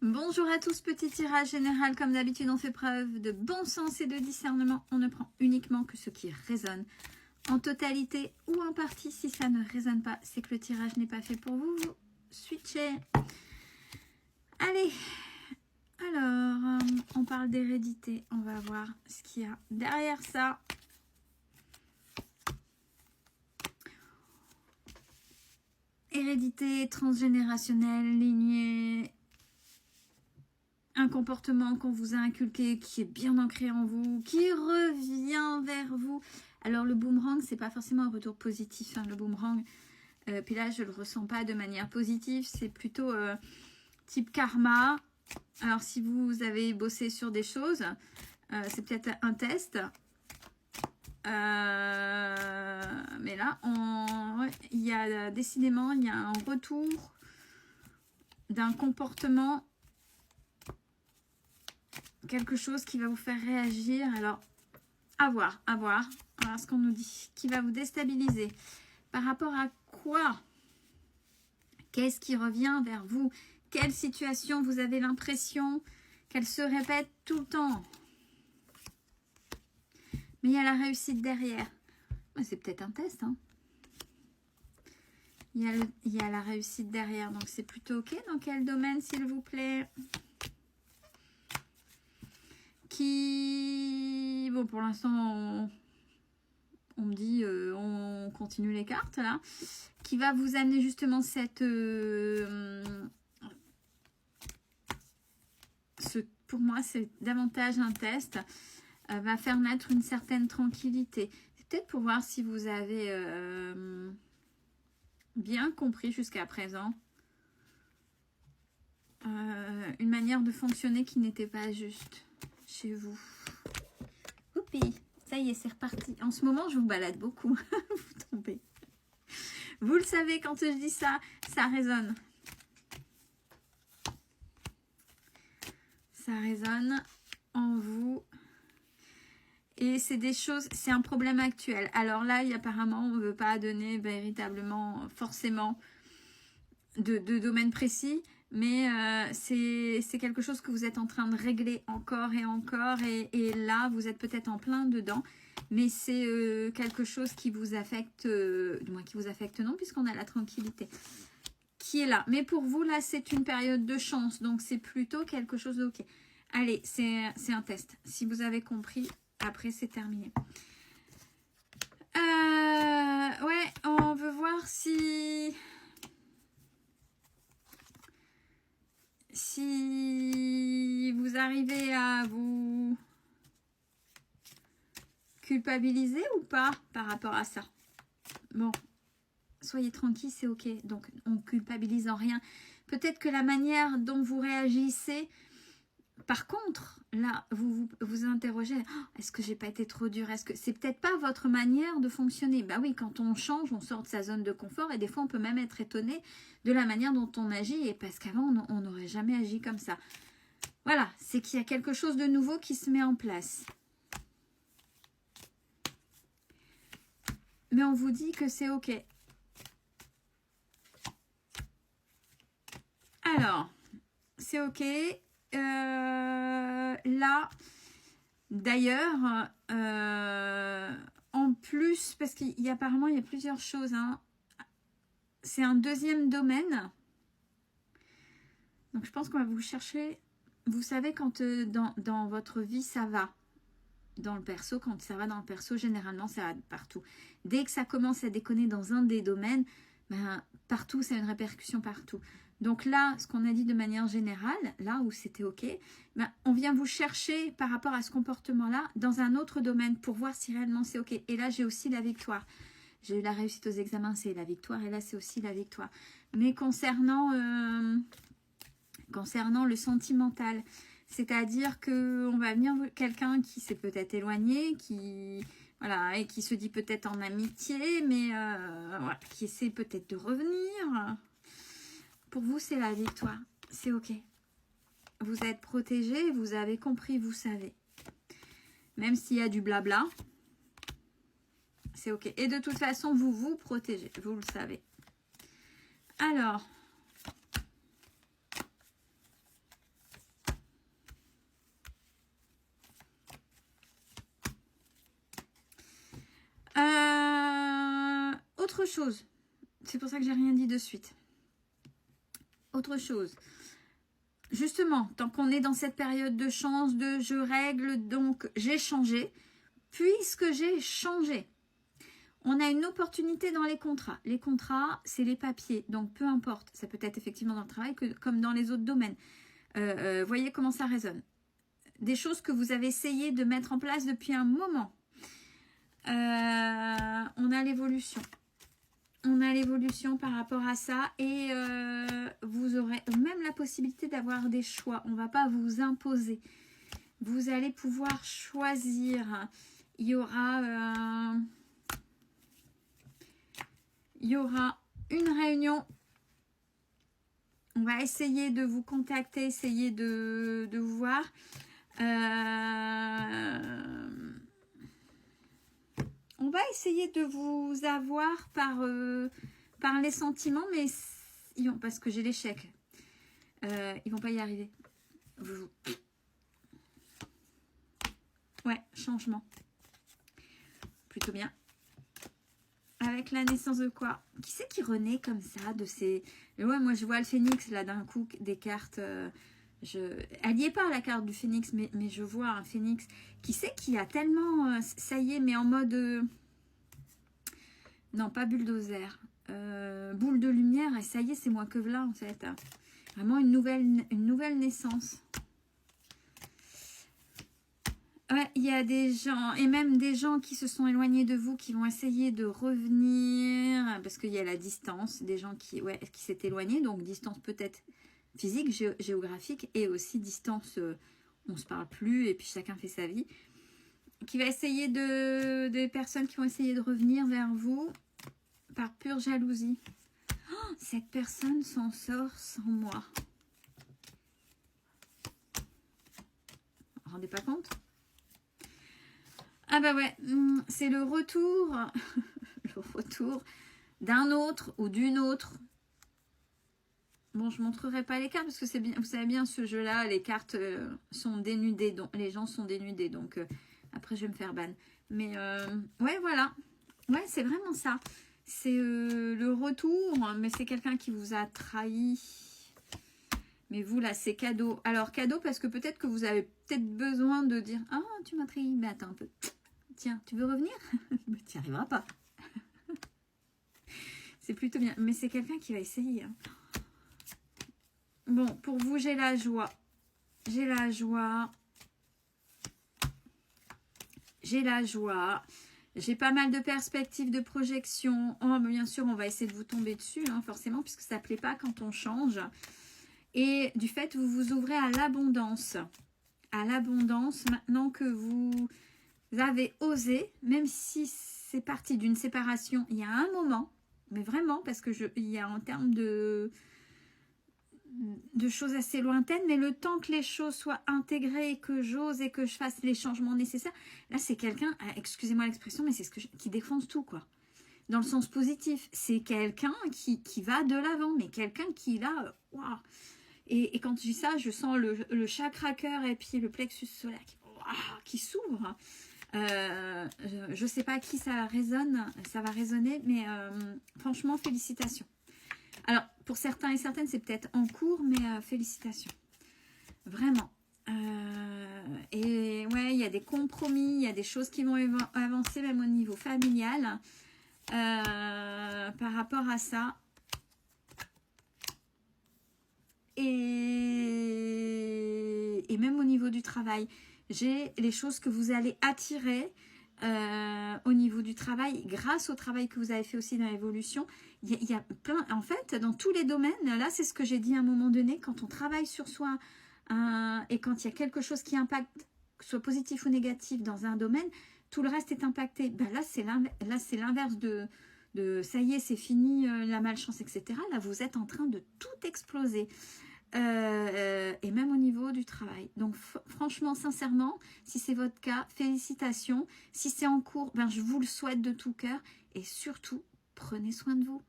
Bonjour à tous, petit tirage général. Comme d'habitude, on fait preuve de bon sens et de discernement. On ne prend uniquement que ce qui résonne. En totalité ou en partie, si ça ne résonne pas, c'est que le tirage n'est pas fait pour vous. Vous switchez. Allez, alors, on parle d'hérédité. On va voir ce qu'il y a derrière ça. Hérédité transgénérationnelle, lignée, un comportement qu'on vous a inculqué, qui est bien ancré en vous, qui revient vers vous. Alors le boomerang, c'est pas forcément un retour positif, hein, le boomerang. Puis là, je le ressens pas de manière positive, c'est plutôt type karma. Alors si vous avez bossé sur des choses, c'est peut-être un test. Mais là, ouais, il y a décidément, il y a un retour d'un comportement, quelque chose qui va vous faire réagir. Alors, à voir ce qu'on nous dit, qui va vous déstabiliser. Par rapport à quoi? Qu'est-ce qui revient vers vous? Quelle situation vous avez l'impression qu'elle se répète tout le temps? Mais il y a la réussite derrière. C'est peut-être un test, hein. Il y a la réussite derrière, donc c'est plutôt ok. Dans quel domaine, s'il vous plaît? Qui... Bon, pour l'instant, on me dit, on continue les cartes, là. Qui va vous amener justement cette... pour moi, c'est davantage un test. Va faire naître une certaine tranquillité. C'est peut-être pour voir si vous avez bien compris jusqu'à présent une manière de fonctionner qui n'était pas juste chez vous. Oupi, ça y est, c'est reparti. En ce moment, je vous balade beaucoup. Vous tombez. Vous le savez, quand je dis ça, ça résonne. Ça résonne en vous. Et c'est des choses, c'est un problème actuel. Alors là, apparemment, on ne veut pas donner véritablement, forcément, de domaine précis. Mais c'est quelque chose que vous êtes en train de régler encore et encore. Et là, vous êtes peut-être en plein dedans. Mais c'est quelque chose qui vous affecte, du moins qui vous affecte non, puisqu'on a la tranquillité qui est là. Mais pour vous, là, c'est une période de chance. Donc, c'est plutôt quelque chose d'ok. Allez, c'est un test. Si vous avez compris... Après, c'est terminé. Ouais, on veut voir si vous arrivez à vous culpabiliser ou pas par rapport à ça. Bon, soyez tranquille, c'est ok. Donc, on culpabilise en rien. Peut-être que la manière dont vous réagissez... Par contre, là, vous interrogez, oh, est-ce que j'ai pas été trop dure? Est-ce que c'est peut-être pas votre manière de fonctionner? Bah oui, quand on change, on sort de sa zone de confort et des fois, on peut même être étonné de la manière dont on agit et parce qu'avant, on n'aurait jamais agi comme ça. Voilà, c'est qu'il y a quelque chose de nouveau qui se met en place. Mais on vous dit que c'est ok. Alors, c'est ok. Là, d'ailleurs, en plus, parce apparemment il y a plusieurs choses, hein. C'est un deuxième domaine. Donc je pense qu'on va vous chercher. Vous savez, quand dans votre vie ça va, dans le perso, quand ça va dans le perso, généralement ça va partout. Dès que ça commence à déconner dans un des domaines, ben, partout, ça a une répercussion partout. Donc là, ce qu'on a dit de manière générale, là où c'était ok, ben, on vient vous chercher par rapport à ce comportement-là dans un autre domaine pour voir si réellement c'est ok. Et là, j'ai aussi la victoire. J'ai eu la réussite aux examens, c'est la victoire. Et là, c'est aussi la victoire. Mais concernant le sentimental, c'est-à-dire qu'on va venir quelqu'un qui s'est peut-être éloigné, voilà, et qui se dit peut-être en amitié, mais voilà, qui essaie peut-être de revenir. Pour vous, c'est la victoire. C'est ok. Vous êtes protégé, vous avez compris, vous savez. Même s'il y a du blabla, c'est ok. Et de toute façon, vous vous protégez, vous le savez. Alors, autre chose, c'est pour ça que j'ai rien dit de suite. Autre chose. Justement, tant qu'on est dans cette période de chance, de je règle, donc j'ai changé. Puisque j'ai changé, on a une opportunité dans les contrats. Les contrats, c'est les papiers, donc peu importe. Ça peut être effectivement dans le travail comme dans les autres domaines. Voyez comment ça résonne. Des choses que vous avez essayé de mettre en place depuis un moment. On a l'évolution. On a l'évolution par rapport à ça et vous aurez même la possibilité d'avoir des choix. On ne va pas vous imposer. Vous allez pouvoir choisir. Il y aura une réunion. On va essayer de vous contacter, essayer de vous voir. On va essayer de vous avoir par les sentiments, mais parce que j'ai l'échec. Ils vont pas y arriver. Ouais, changement. Plutôt bien. Avec la naissance de quoi? Qui c'est qui renaît comme ça de ces... Ouais, moi je vois le phénix là d'un coup, des cartes... Elle n'y est pas la carte du phénix, mais je vois un phénix. Qui c'est qui a tellement... ça y est, mais en mode... non, pas bulldozer. Boule de lumière, et ça y est, c'est moi que voilà en fait. Vraiment une nouvelle naissance. Ouais, il y a des gens, et même des gens qui se sont éloignés de vous, qui vont essayer de revenir, parce qu'il y a la distance, des gens qui s'est éloignés, donc distance peut-être physique, géographique, et aussi distance, on ne se parle plus, et puis chacun fait sa vie, qui va essayer des personnes qui vont essayer de revenir vers vous par pure jalousie. Oh, cette personne s'en sort sans moi. Vous vous rendez pas compte? Ah bah ouais, c'est le retour, le retour d'un autre ou d'une autre. Bon, je ne montrerai pas les cartes parce que c'est bien, vous savez bien ce jeu-là, les cartes sont dénudées, donc les gens sont dénudés, donc après je vais me faire ban. Mais ouais, voilà, ouais, c'est vraiment ça. C'est le retour, mais c'est quelqu'un qui vous a trahi. Mais vous, là, c'est cadeau. Alors, cadeau parce que peut-être que vous avez peut-être besoin de dire « Ah, tu m'as trahi, mais attends un peu. Tiens, tu veux revenir ?» Mais tu n'y arriveras pas. C'est plutôt bien. Mais c'est quelqu'un qui va essayer. Hein. Bon, pour vous, j'ai la joie. J'ai la joie. J'ai la joie. J'ai pas mal de perspectives, de projections. Oh, bien sûr, on va essayer de vous tomber dessus, hein, forcément, puisque ça ne plaît pas quand on change. Et du fait, vous vous ouvrez à l'abondance. À l'abondance, maintenant que vous avez osé, même si c'est parti d'une séparation, il y a un moment, mais vraiment, parce que il y a en termes de choses assez lointaines, mais le temps que les choses soient intégrées et que j'ose et que je fasse les changements nécessaires, là c'est quelqu'un, excusez-moi l'expression, mais c'est qui défonce tout, quoi. Dans le sens positif, c'est quelqu'un qui va de l'avant, mais quelqu'un qui là, waouh. Et quand je dis ça, je sens le chakra cœur et puis le plexus solaire qui s'ouvre. Je ne sais pas à qui ça résonne, ça va résonner, mais franchement, félicitations. Alors, pour certains et certaines, c'est peut-être en cours, mais félicitations. Vraiment. Et ouais, il y a des compromis, il y a des choses qui vont avancer même au niveau familial par rapport à ça. Et même au niveau du travail, j'ai les choses que vous allez attirer au niveau du travail, grâce au travail que vous avez fait aussi dans l'évolution. Il y a plein, en fait, dans tous les domaines, là c'est ce que j'ai dit à un moment donné, quand on travaille sur soi et quand il y a quelque chose qui impacte, que ce soit positif ou négatif dans un domaine, tout le reste est impacté. Ben là c'est l'inverse de ça y est, c'est fini, la malchance, etc. Là, vous êtes en train de tout exploser. Et même au niveau du travail. Donc, franchement, sincèrement, si c'est votre cas, félicitations. Si c'est en cours, ben, je vous le souhaite de tout cœur. Et surtout, prenez soin de vous.